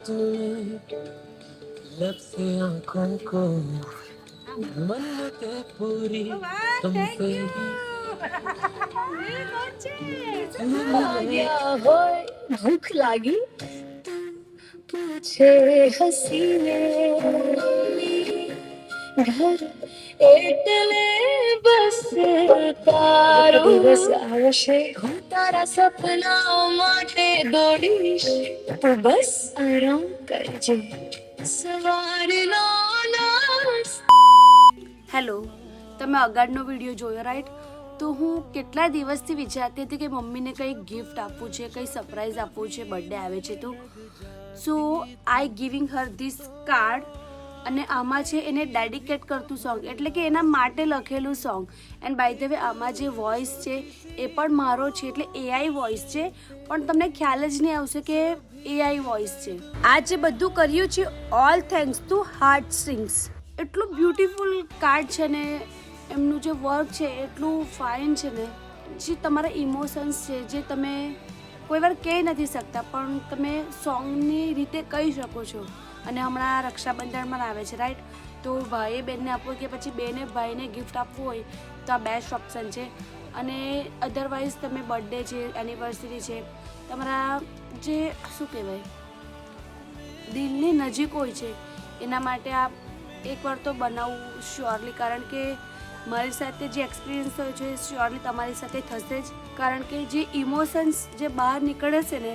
लब से आंखों को मन्नतें पूरी तुमसे गया होय भूख लागी पूछे हसीने घर એટલે બસ તારો દિવસ આવશે હું તારા સપના માટે દોડીશ તું બસ આરામ કરજે સવારનો નાસ્તો. હેલો, તમે અગાડનો વિડીયો જોયો રાઈટ? તો હું કેટલા દિવસથી વિચારતી હતી કે મમ્મીને કંઈ ગિફ્ટ આપવું છે, કંઈ સરપ્રાઈઝ આપવું છે, બર્થડે આવે છે તો સો આઈ ગિવિંગ હર ધીસ કાર્ડ. અને આમાં છે એને ડેડિકેટ કરતું સોંગ, એટલે કે એના માટે લખેલું song. And by the way આમાં જે વોઇસ છે એ પણ મારો છે, એટલે એઆઈ વોઇસ છે, પણ તમને ખ્યાલ જ નહીં આવશે કે એઆઈ વોઇસ છે. આ જે બધું કર્યું છે all thanks to heart strings. એટલું બ્યુટીફુલ કાર્ડ છે ને, એમનું જે વર્ક છે એટલું ફાઇન છે ને, જે તમારા ઇમોશન્સ છે જે તમે કોઈ વાર કહી નથી શકતા પણ તમે સોંગની રીતે કહી શકો છો. અને હમણાં રક્ષાબંધનમાં આવે છે રાઈટ, તો ભાઈએ બહેનને આપવું કે પછી બેને ભાઈને ગિફ્ટ આપવું હોય તો આ બેસ્ટ ઓપ્શન છે. અને અધરવાઇઝ તમે બર્થડે છે, એનિવર્સરી છે, તમારા જે શું કહેવાય દિલની નજીક હોય છે એના માટે આ એકવાર તો બનાવવું શ્યોરલી, કારણ કે મારી સાથે જે એક્સપિરિયન્સ થયો છે શ્યોરલી તમારી સાથે થશે જ, કારણ કે જે ઇમોશન્સ જે બહાર નીકળે છે ને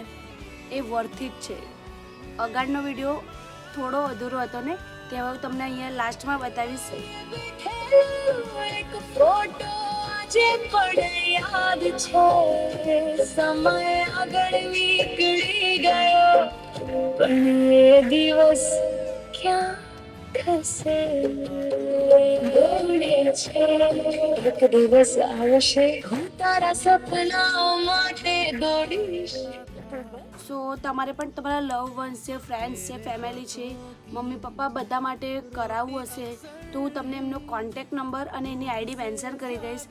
એ વર્થ ઇટ છે. અગાડનો વિડીયો થોડો અધૂરો હતો ને, તે હવે તમને અહીંયા લાસ્ટમાં બતાવીશ. એક ફોટો આજે પણ યાદ છે, સમય આગળ નીકળી ગયો પણ એ દિવસ ક્યાં ખસે દોડે છે. એક દિવસ આવશે હું તારા સપના માટે દોડીશ. સો તમારે પણ તમારા લવ વન્સ છે, ફ્રેન્ડ્સ છે, ફેમિલી છે, મમ્મી પપ્પા બધા માટે કરાવવું હશે તો હું તમને એમનો કોન્ટેક્ટ નંબર અને એની આઈડી મેન્શન કરી દઈશ.